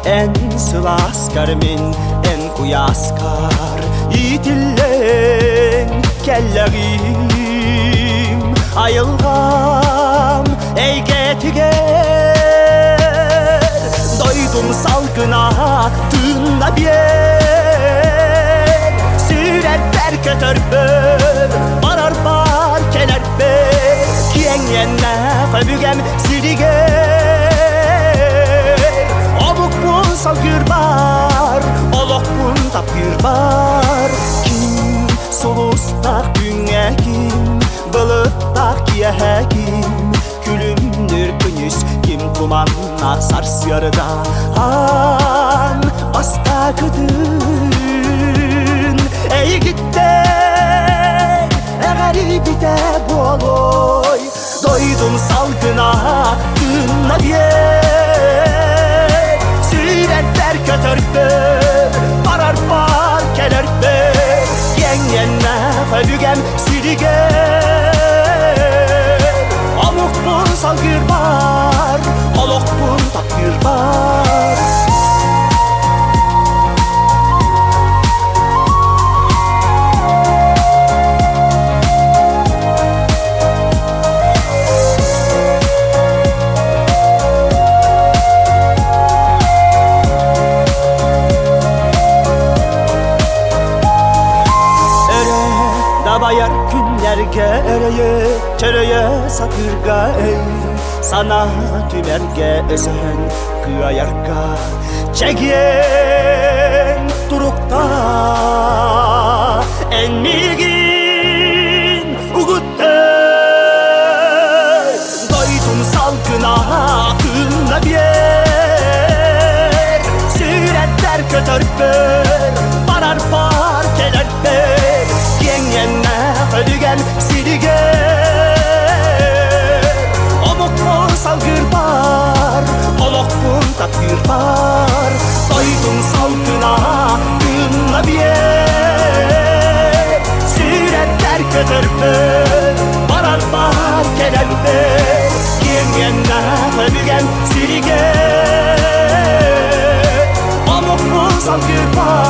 En sıla askar min en kuya askar yitillen kellerim ayılgam eygetiger doydum salgına tığında bir süretler kötörpür barar bar keler bir kiyen yenne köbügem siliger obuk bun salgır bar olok bun tapgır bar kim solustak dünya kim bılıktak yehekim külümdür künüs kim kumanla sars yarıda han basta kıdın ey gitte garibi de boloy doydum salgına dünna diye süretler kötörpür barar bar kelerpür yengenne köbügem siliger amuk bun salgır bar olok bun tapgır bar bayar günlerge ereye çereye satırga ey sana tümerge esen kıyayarga çekiyen durukta en milgin ugutta doydum salgına aklımda bir süretler kötörpür barar par kelerpür yengenne ködügen siliger omuk bun salgır bar olok bun tapgır bar doydum salgına dünna bir süretler kötörpür barar bar kelerpür yengenne ködügen siliger omuk bun salgır bar